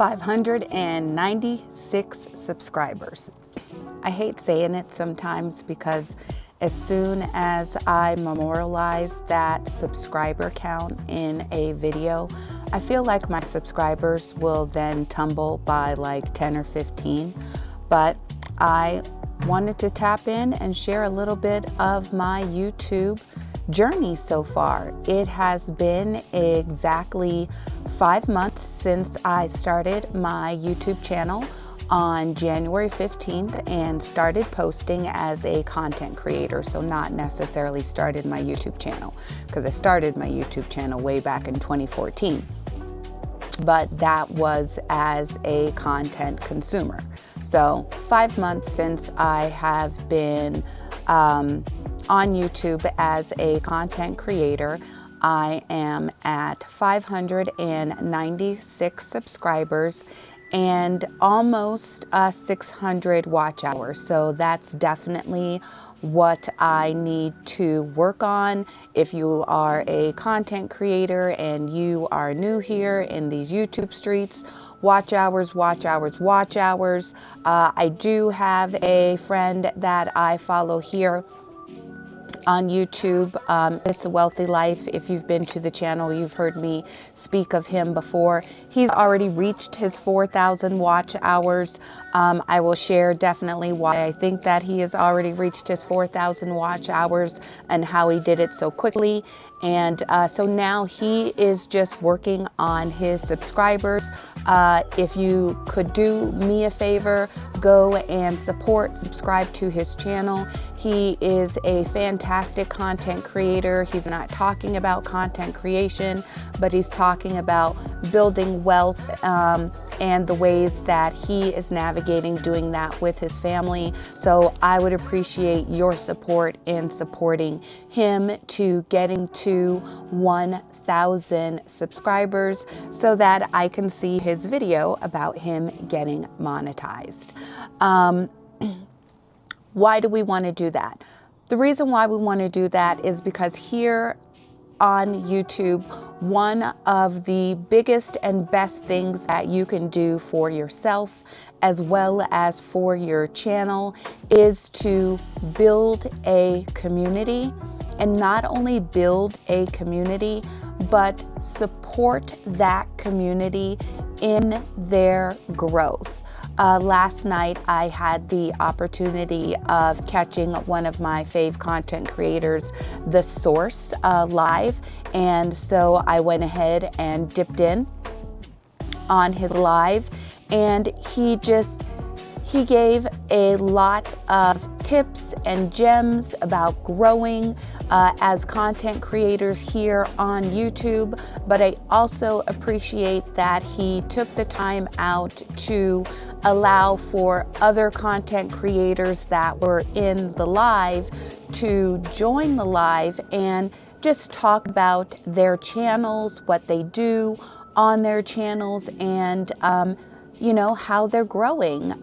596 subscribers. I hate saying it sometimes because as soon as I memorialize that subscriber count in a video, I feel like my subscribers will then tumble by like 10 or 15. But I wanted to tap in and share a little bit of my YouTube journey so far. It has been exactly 5 months since I started my YouTube channel on January 15th and started posting as a content creator. So not necessarily started my YouTube channel, because I started my YouTube channel way back in 2014. But that was as a content consumer. So 5 months since I have been on YouTube as a content creator. I am at 596 subscribers and almost 600 watch hours. So that's definitely what I need to work on. If you are a content creator and you are new here in these YouTube streets, watch hours, watch hours, watch hours. I do have a friend that I follow here on YouTube. It's a Wealthy Life. If you've been to the channel, you've heard me speak of him before. He's already reached his 4,000 watch hours. I will share definitely why I think that he has already reached his 4,000 watch hours and how he did it so quickly. And so now he is just working on his subscribers. If you could do me a favor, go and subscribe to his channel. He is a fantastic content creator. He's not talking about content creation, but he's talking about building wealth and the ways that he is navigating doing that with his family. So I would appreciate your support in supporting him to getting to 1,000 subscribers so that I can see his video about him getting monetized. Why do we want to do that? The reason why we want to do that is because here on YouTube, one of the biggest and best things that you can do for yourself as well as for your channel is to build a community, and not only build a community, but support that community in their growth. Last night, I had the opportunity of catching one of my fave content creators, The Source, live. And so I went ahead and dipped in on his live, and he gave a lot of tips and gems about growing as content creators here on YouTube. But I also appreciate that he took the time out to allow for other content creators that were in the live to join the live and just talk about their channels, what they do on their channels, and you know, how they're growing.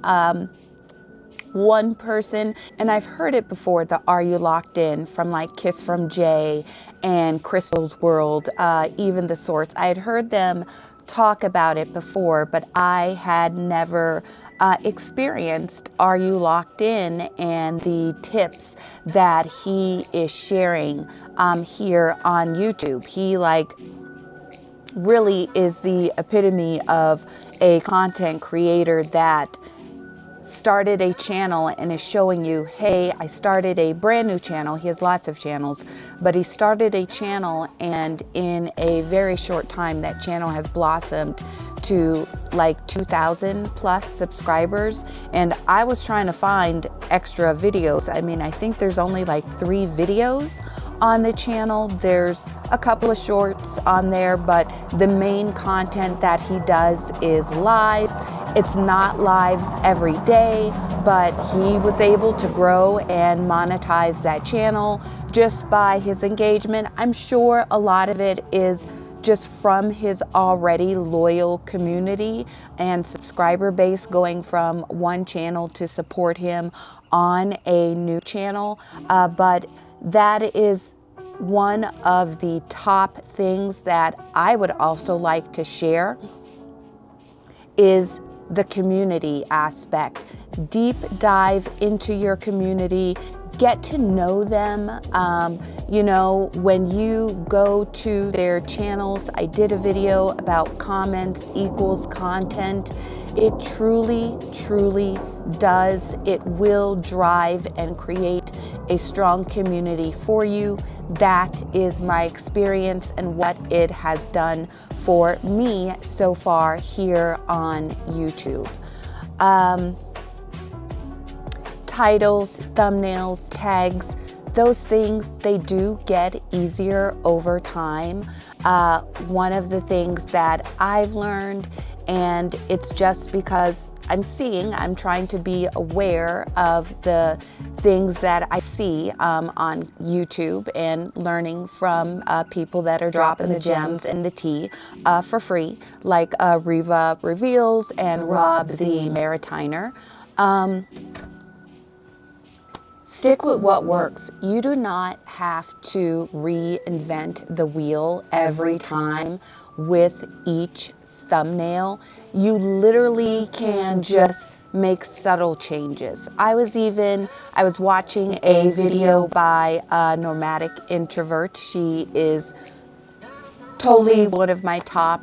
One person, and I've heard it before, the Are You Locked In from like Kiss from Jay and Crystal's World, even The Source. I had heard them talk about it before, but I had never experienced Are You Locked In and the tips that he is sharing here on YouTube. He really is the epitome of a content creator that started a channel and is showing you, hey, I started a brand new channel. He has lots of channels, but he started a channel, and in a very short time, that channel has blossomed to like 2,000 plus subscribers. And I was trying to find extra videos. I mean, I think there's only like 3 videos on the channel. There's a couple of shorts on there, but the main content that he does is lives. It's not lives every day, but he was able to grow and monetize that channel just by his engagement. I'm sure a lot of it is just from his already loyal community and subscriber base going from one channel to support him on a new channel. But that is one of the top things that I would also like to share is the community aspect. Deep dive into your community, get to know them. You know, when you go to their channels, I did a video about comments equals content. It truly, truly does. It will drive and create a strong community for you. That is my experience and what it has done for me so far here on YouTube. Titles, thumbnails, tags, those things, they do get easier over time. One of the things that I've learned, and it's just because I'm trying to be aware of the things that I see on YouTube and learning from people that are dropping the gems and the tea for free, like Riva Reveals and Rob the Maritiner. Stick with what works. You do not have to reinvent the wheel every time with each thumbnail. You literally can just make subtle changes. I was watching a video by a nomadic introvert. She is totally one of my top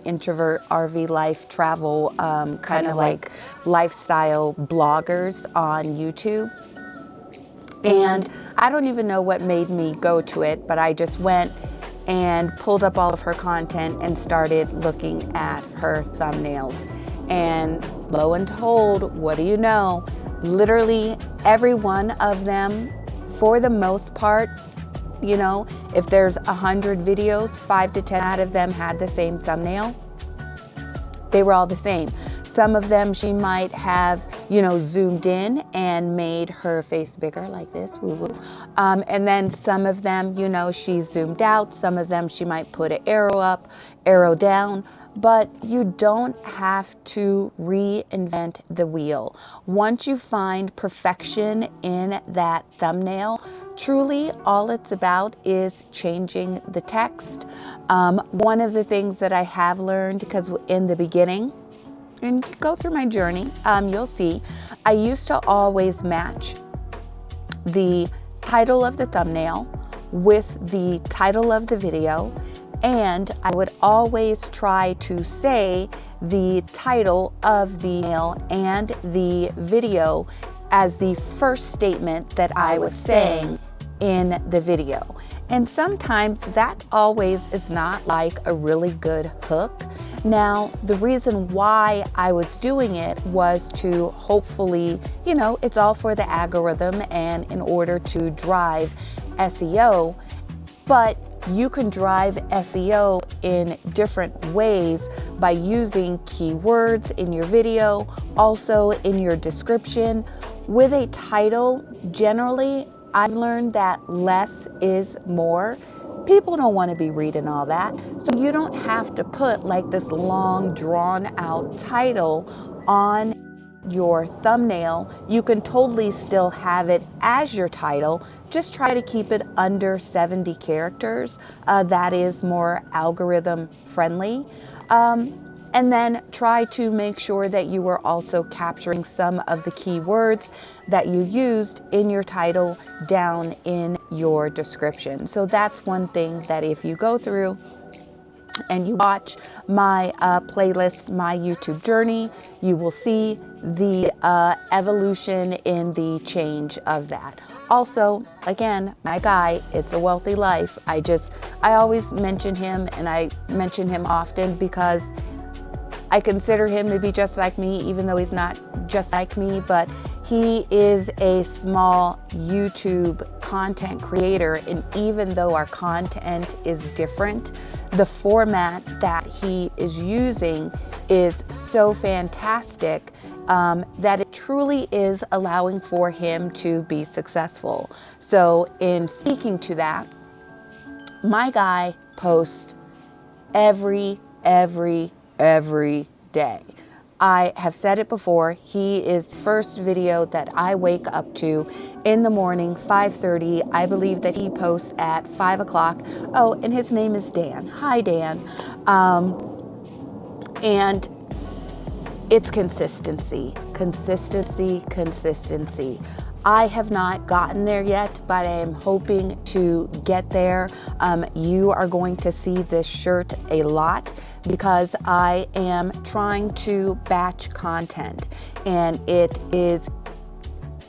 introvert RV life travel kind of like lifestyle bloggers on YouTube. And I don't even know what made me go to it, but I just went and pulled up all of her content and started looking at her thumbnails. And lo and behold, what do you know? Literally every one of them, for the most part, you know, if there's 100 videos, 5 to 10 out of them had the same thumbnail. They were all the same. Some of them she might have, you know, zoomed in and made her face bigger like this, woo woo. And then some of them, you know, she zoomed out. Some of them she might put an arrow up, arrow down. But you don't have to reinvent the wheel. Once you find perfection in that thumbnail, truly all it's about is changing the text. One of the things that I have learned, because in the beginning, and go through my journey, you'll see, I used to always match the title of the thumbnail with the title of the video, and I would always try to say the title of the thumbnail and the video as the first statement that I was saying in the video. And sometimes that always is not like a really good hook. Now, the reason why I was doing it was to hopefully, you know, it's all for the algorithm and in order to drive SEO, but you can drive SEO in different ways by using keywords in your video, also in your description. With a title, generally, I've learned that less is more. People don't want to be reading all that. So you don't have to put like this long drawn out title on your thumbnail. You can totally still have it as your title. Just try to keep it under 70 characters. That is more algorithm friendly. And then try to make sure that you are also capturing some of the keywords that you used in your title down in your description. So that's one thing that if you go through and you watch my playlist, my YouTube journey, you will see the evolution in the change of that. Also, again, my guy, It's a Wealthy Life. I always mention him, and I mention him often because I consider him to be just like me, even though he's not just like me, but he is a small YouTube content creator. And even though our content is different, the format that he is using is so fantastic that it truly is allowing for him to be successful. So in speaking to that, my guy posts every day. I have said it before, he is the first video that I wake up to in the morning, 5:30. I believe that he posts at 5 o'clock. Oh, and his name is Dan. Hi, Dan. And it's consistency, consistency, consistency. I have not gotten there yet, but I am hoping to get there. You are going to see this shirt a lot because I am trying to batch content, and it is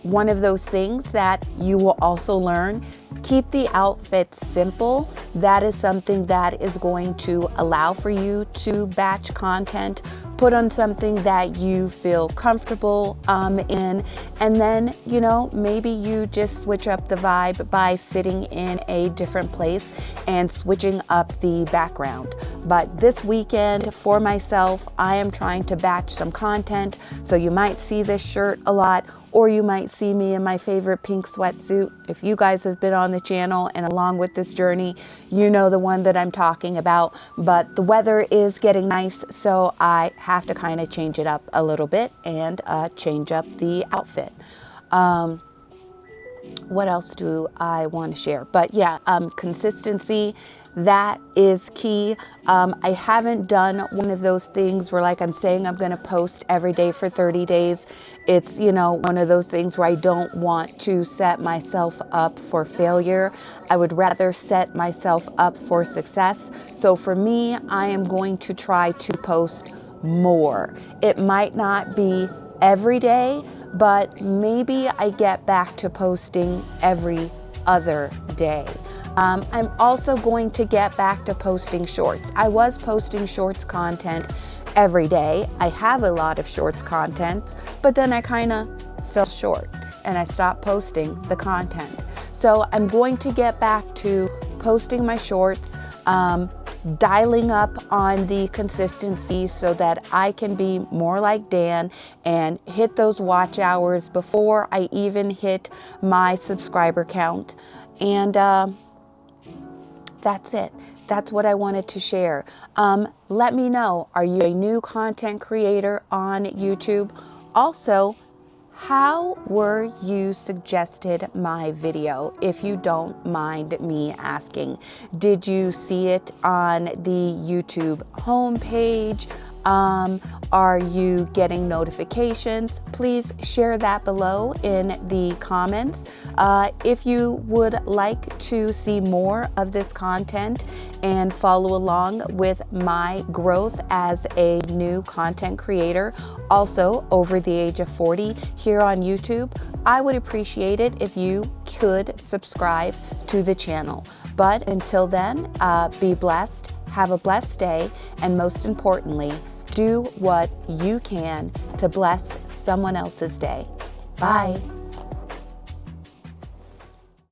one of those things that you will also learn. Keep the outfits simple. That is something that is going to allow for you to batch content. Put on something that you feel comfortable in, and then, you know, maybe you just switch up the vibe by sitting in a different place and switching up the background. But this weekend for myself, I am trying to batch some content, so you might see this shirt a lot, or you might see me in my favorite pink sweatsuit. If you guys have been on the channel and along with this journey, you know the one that I'm talking about. But the weather is getting nice, so I have to kind of change it up a little bit and change up the outfit. What else do I want to share? But yeah, consistency, that is key. I haven't done one of those things where, like, I'm saying I'm going to post every day for 30 days. It's, you know, one of those things where I don't want to set myself up for failure. I would rather set myself up for success. So for me, I am going to try to post more. It might not be every day, but maybe I get back to posting every other day. I'm also going to get back to posting shorts. I was posting shorts content every day. I have a lot of shorts content, but then I kind of fell short and I stopped posting the content. So I'm going to get back to posting my shorts, dialing up on the consistency so that I can be more like Dan and hit those watch hours before I even hit my subscriber count. And that's it. That's what I wanted to share. Let me know, are you a new content creator on YouTube? Also, how were you suggested my video, if you don't mind me asking? Did you see it on the YouTube homepage? Are you getting notifications? Please share that below in the comments. If you would like to see more of this content and follow along with my growth as a new content creator, also over the age of 40 here on YouTube, I would appreciate it if you could subscribe to the channel. But until then, be blessed, have a blessed day, and most importantly, do what you can to bless someone else's day. Bye.